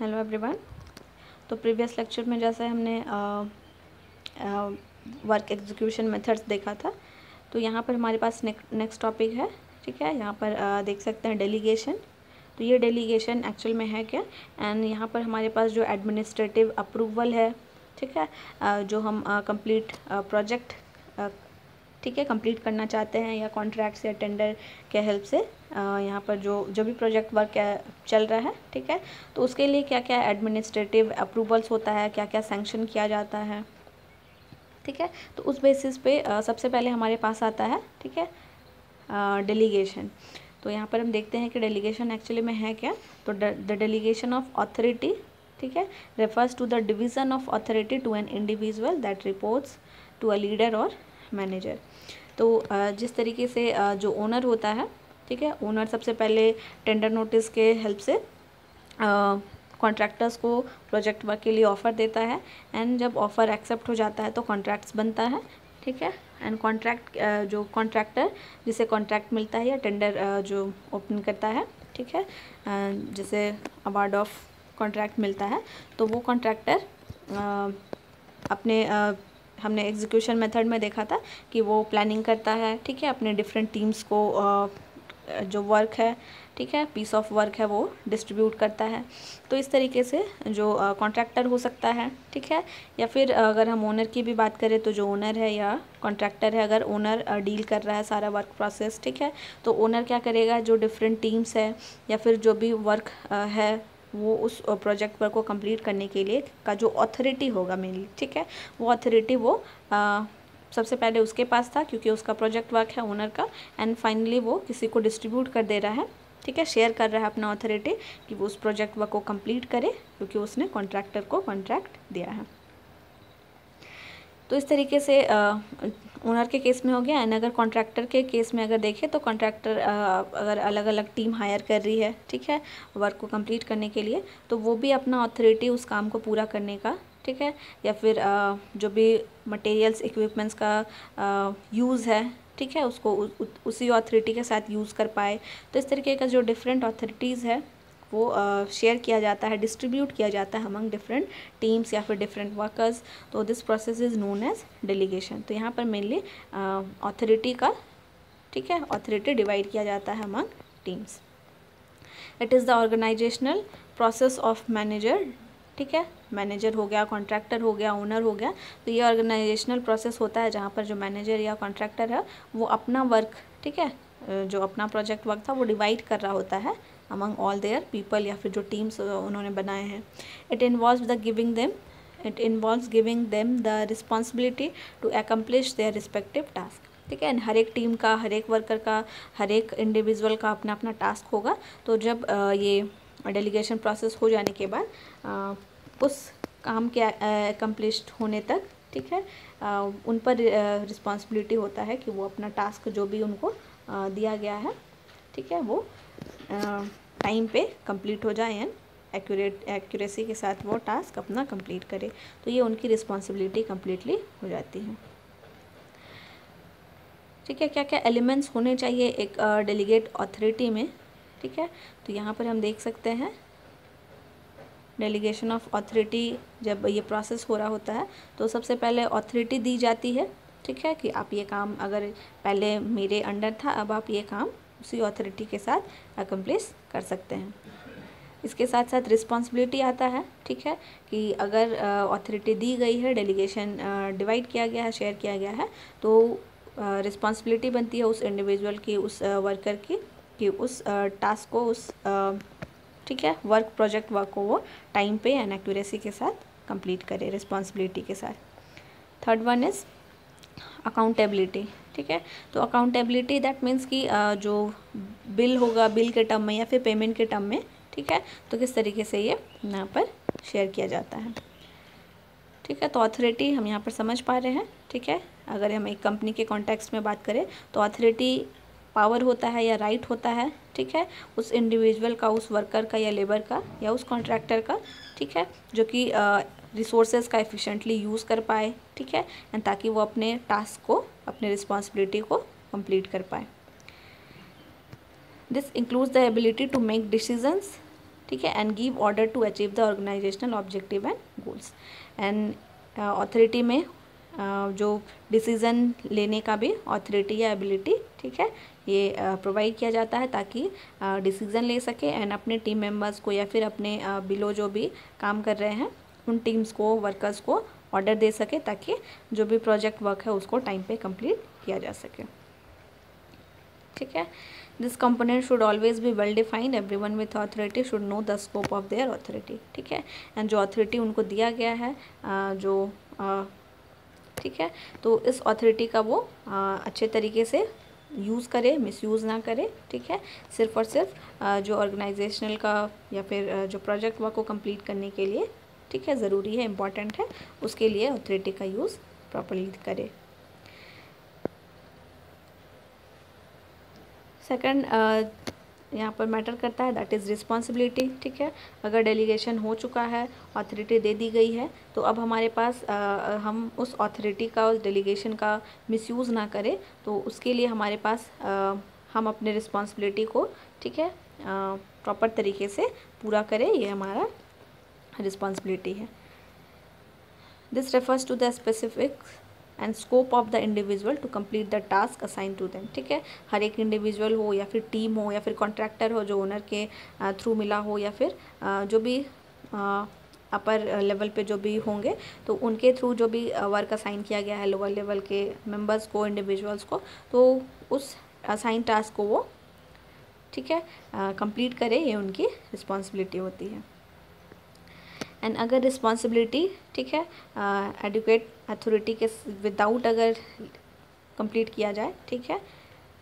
Hello everyone. तो previous lecture में जैसे हमने वर्क एग्जीक्यूशन मेथड्स देखा था, तो यहाँ पर हमारे पास नेक्स्ट टॉपिक है। ठीक है, यहाँ पर देख सकते हैं डेलीगेशन। तो ये डेलीगेशन एक्चुअल में है क्या, एंड यहाँ पर हमारे पास जो एडमिनिस्ट्रेटिव अप्रूवल है, ठीक है, जो हम कंप्लीट प्रोजेक्ट ठीक है कंप्लीट करना चाहते हैं या कॉन्ट्रैक्ट्स या टेंडर के हेल्प से यहाँ पर जो भी प्रोजेक्ट वर्क चल रहा है, ठीक है, तो उसके लिए क्या क्या एडमिनिस्ट्रेटिव अप्रूवल्स होता है, क्या क्या सैंक्शन किया जाता है। ठीक है, तो उस बेसिस पे सबसे पहले हमारे पास आता है, ठीक है, डेलीगेशन। तो यहाँ पर हम देखते हैं कि डेलीगेशन एक्चुअली में है क्या। तो द डेलीगेशन ऑफ अथॉरिटी, ठीक है, refers to the division of authority to an individual that reports to a leader और मैनेजर। तो जिस तरीके से जो ओनर होता है, ठीक है, ओनर सबसे पहले टेंडर नोटिस के हेल्प से कॉन्ट्रैक्टर्स को प्रोजेक्ट वर्क के लिए ऑफ़र देता है, एंड जब ऑफ़र एक्सेप्ट हो जाता है तो कॉन्ट्रैक्ट्स बनता है। ठीक है, एंड कॉन्ट्रैक्ट जो कॉन्ट्रैक्टर जिसे कॉन्ट्रैक्ट मिलता है या टेंडर जो ओपन करता है, ठीक है, जिसे अवार्ड ऑफ कॉन्ट्रैक्ट मिलता है, तो वो कॉन्ट्रैक्टर अपने हमने एग्जीक्यूशन मेथड में देखा था कि वो प्लानिंग करता है, ठीक है, अपने डिफरेंट टीम्स को जो वर्क है, ठीक है, पीस ऑफ वर्क है, वो डिस्ट्रीब्यूट करता है। तो इस तरीके से जो कॉन्ट्रैक्टर हो सकता है, ठीक है, या फिर अगर हम ओनर की भी बात करें तो जो ओनर है या कॉन्ट्रैक्टर है, अगर ओनर डील कर रहा है सारा वर्क प्रोसेस, ठीक है, तो ओनर क्या करेगा, जो डिफरेंट टीम्स है या फिर जो भी वर्क है वो उस प्रोजेक्ट वर्क को कंप्लीट करने के लिए का जो अथॉरिटी होगा मेनली, ठीक है, वो अथॉरिटी वो सबसे पहले उसके पास था क्योंकि उसका प्रोजेक्ट वर्क है ओनर का, एंड फाइनली वो किसी को डिस्ट्रीब्यूट कर दे रहा है, ठीक है, शेयर कर रहा है अपना अथॉरिटी कि वो उस प्रोजेक्ट वर्क को कंप्लीट करे क्योंकि उसने कॉन्ट्रैक्टर को कॉन्ट्रैक्ट दिया है। तो इस तरीके से ओनर के केस में हो गया। एंड अगर कॉन्ट्रैक्टर के केस में अगर देखें तो कॉन्ट्रैक्टर अगर अलग अलग टीम हायर कर रही है, ठीक है, वर्क को कंप्लीट करने के लिए, तो वो भी अपना अथॉरिटी उस काम को पूरा करने का, ठीक है, या फिर जो भी मटेरियल्स इक्विपमेंट्स का यूज़ है, ठीक है, उसको उसी अथॉरिटी के साथ यूज़ कर पाए। तो इस तरीके का जो डिफरेंट अथॉरिटीज़ है वो शेयर किया जाता है, डिस्ट्रीब्यूट किया जाता है अमंग डिफरेंट टीम्स या फिर डिफरेंट वर्कर्स। तो this process is known as delegation. तो यहाँ पर मेनली अथॉरिटी का, ठीक है, अथॉरिटी डिवाइड किया जाता है among teams. It is the organisational process of manager, ठीक है, मैनेजर हो गया, कॉन्ट्रैक्टर हो गया, ओनर हो गया। तो ये ऑर्गेनाइजेशनल प्रोसेस होता है जहाँ पर जो मैनेजर या कॉन्ट्रैक्टर है वो अपना वर्क, ठीक है, जो अपना प्रोजेक्ट वर्क था वो डिवाइड कर रहा होता है अमंग ऑल देयर पीपल या फिर जो टीम्स उन्होंने बनाए हैं। It involves giving them the responsibility to accomplish their respective task. ठीक है, हर एक टीम का, हर एक वर्कर का, हर एक इंडिविजुअल का अपना अपना टास्क होगा। तो जब ये डेलीगेशन प्रोसेस हो जाने के बाद उस काम के अकम्प्लिश्ड होने तक, ठीक है, उन पर रिस्पॉन्सिबिलिटी होता है कि वो अपना टास्क जो भी उनको दिया गया है, ठीक है, वो टाइम पे कंप्लीट हो जाए एंड एक्यूरेसी के साथ वो टास्क अपना कंप्लीट करे। तो ये उनकी रिस्पॉन्सिबिलिटी कंप्लीटली हो जाती है। ठीक है, क्या क्या एलिमेंट्स होने चाहिए एक डेलीगेट अथॉरिटी में, ठीक है, तो यहाँ पर हम देख सकते हैं डेलीगेशन ऑफ अथॉरिटी जब ये प्रोसेस हो रहा होता है तो सबसे पहले अथॉरिटी दी जाती है, ठीक है, कि आप ये काम, अगर पहले मेरे अंडर था अब आप ये काम उसी अथॉरिटी के साथ अकम्प्लिश कर सकते हैं। इसके साथ साथ रिस्पॉन्सिबिलिटी आता है, ठीक है, कि अगर अथॉरिटी दी गई है, डेलीगेशन डिवाइड किया गया है, शेयर किया गया है, तो रिस्पॉन्सिबिलिटी बनती है उस इंडिविजुअल की, उस वर्कर की, कि उस टास्क को, उस ठीक है, वर्क प्रोजेक्ट वर्क को वो टाइम पे एंड एक्यूरेसी के साथ कंप्लीट करे, रिस्पॉन्सिबिलिटी के साथ। Third one is accountability. ठीक है, तो अकाउंटेबिलिटी दैट मीन्स कि जो बिल होगा, बिल के टर्म में या फिर पेमेंट के टर्म में, ठीक है, तो किस तरीके से ये यहाँ पर शेयर किया जाता है। ठीक है, तो अथॉरिटी हम यहाँ पर समझ पा रहे हैं। ठीक है, अगर हम एक कंपनी के कॉन्टेक्स्ट में बात करें तो अथॉरिटी पावर होता है या राइट होता है, ठीक है, उस इंडिविजुअल का, उस वर्कर का या लेबर का या उस कॉन्ट्रैक्टर का, ठीक है, जो कि रिसोर्सेज का एफिशिएंटली यूज़ कर पाए, ठीक है, एंड ताकि वो अपने टास्क को, अपने रिस्पॉन्सिबिलिटी को कंप्लीट कर पाए। This includes the ability to make decisions, ठीक है, and give order to achieve the organisational objective and goals. And authority में जो डिसीज़न लेने का भी ऑथोरिटी या एबिलिटी, ठीक है, ये प्रोवाइड किया जाता है ताकि डिसीज़न ले सके एंड अपने टीम मेंबर्स को या फिर अपने बिलो जो भी काम कर रहे हैं उन टीम्स को, वर्कर्स को ऑर्डर दे सके ताकि जो भी प्रोजेक्ट वर्क है उसको टाइम पे कंप्लीट किया जा सके। ठीक है, this component should always be well defined, everyone with authority should know the scope of their authority. ठीक है, एंड जो अथॉरिटी उनको दिया गया है ठीक है, तो इस अथॉरिटी का वो अच्छे तरीके से यूज़ करे, मिसयूज़ ना करे। ठीक है, सिर्फ और सिर्फ जो ऑर्गेनाइजेशनल का या फिर जो प्रोजेक्ट वर्क को कंप्लीट करने के लिए, ठीक है, ज़रूरी है, इम्पॉर्टेंट है, उसके लिए अथॉरिटी का यूज़ प्रॉपर्ली करे। सेकंड यहाँ पर मैटर करता है, दैट इज़ रिस्पॉन्सिबिलिटी। ठीक है, अगर डेलीगेशन हो चुका है, अथॉरिटी दे दी गई है, तो अब हमारे पास हम उस अथॉरिटी का, उस डेलीगेशन का मिसयूज़ ना करें, तो उसके लिए हमारे पास हम अपने रिस्पॉन्सिबिलिटी को, ठीक है, प्रॉपर तरीके से पूरा करें, ये हमारा रिस्पॉन्सिबिलिटी है। This refers to the specific and scope of the individual to complete the task assign to them. ठीक है, हर एक इंडिविजुअल हो या फिर टीम हो या फिर कॉन्ट्रैक्टर हो जो ओनर के थ्रू मिला हो, या फिर जो भी अपर लेवल पे जो भी होंगे तो उनके थ्रू जो भी वर्क असाइन किया गया है लोअर लेवल के मेंबर्स को, इंडिविजुअल्स को, तो उस असाइन टास्क को वो, ठीक है, कंप्लीट करे, ये उनकी रिस्पॉन्सिबिलिटी होती है। एंड अगर रिस्पॉन्सिबिलिटी, ठीक है, एडुकेट अथॉरिटी के विदाउट अगर कंप्लीट किया जाए, ठीक है,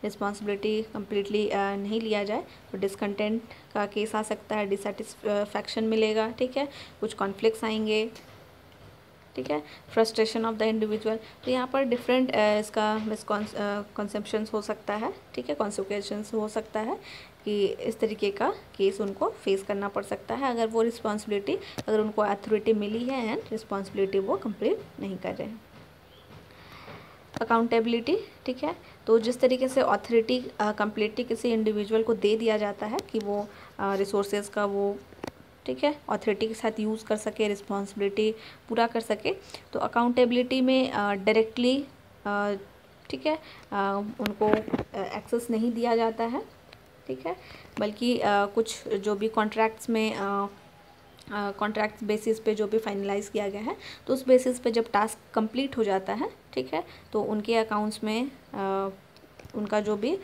रिस्पॉन्सिबिलिटी कम्प्लीटली नहीं लिया जाए, तो डिसकंटेंट का केस आ सकता है, डिससेटिस्फैक्शन मिलेगा, ठीक है, कुछ कॉन्फ्लिक्ट्स आएंगे, ठीक है, फ्रस्ट्रेशन ऑफ द इंडिविजुअल। तो यहाँ पर डिफरेंट इसका मिसकॉन्सेप्शंस हो सकता है, ठीक है, कॉन्सिक्वेंसेस हो सकता है कि इस तरीके का केस उनको फेस करना पड़ सकता है अगर वो रिस्पॉन्सिबिलिटी, अगर उनको अथॉरिटी मिली है एंड रिस्पॉन्सिबिलिटी वो कंप्लीट नहीं कर रहे हैं। अकाउंटेबिलिटी, ठीक है, तो जिस तरीके से अथॉरिटी कंप्लीटली किसी इंडिविजुअल को दे दिया जाता है कि वो रिसोर्सेज का वो, ठीक है, अथॉरिटी के साथ यूज़ कर सके, रिस्पॉन्सिबिलिटी पूरा कर सके, तो अकाउंटेबिलिटी में डायरेक्टली, ठीक है, उनको एक्सेस नहीं दिया जाता है, ठीक है, बल्कि कुछ जो भी कॉन्ट्रैक्ट्स में कॉन्ट्रैक्ट बेसिस पे जो भी फाइनलाइज किया गया है, तो उस बेसिस पे जब टास्क कंप्लीट हो जाता है, ठीक है, तो उनके अकाउंट्स में उनका जो भी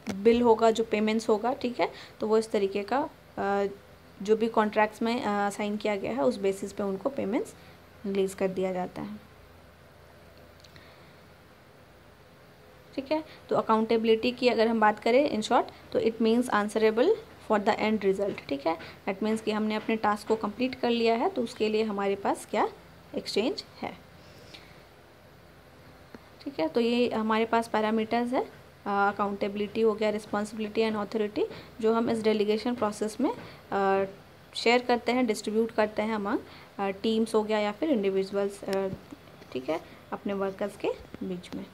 बिल होगा, जो पेमेंट्स होगा, ठीक है, तो वो इस तरीके का जो भी कॉन्ट्रैक्ट्स में साइन किया गया है उस बेसिस पे उनको पेमेंट्स रिलीज़ कर दिया जाता है। ठीक है, तो अकाउंटेबिलिटी की अगर हम बात करें इन शॉर्ट, तो it means answerable for the end result. ठीक है, दैट मीन्स कि हमने अपने टास्क को कंप्लीट कर लिया है, तो उसके लिए हमारे पास क्या एक्सचेंज है। ठीक है, तो ये हमारे पास पैरामीटर्स है, अकाउंटेबिलिटी हो गया, रिस्पॉन्सिबिलिटी एंड ऑथोरिटी, जो हम इस डेलीगेशन प्रोसेस में शेयर करते हैं, डिस्ट्रीब्यूट करते हैं अमंग टीम्स हो गया या फिर इंडिविजुअल्स, ठीक है, अपने वर्कर्स के बीच में।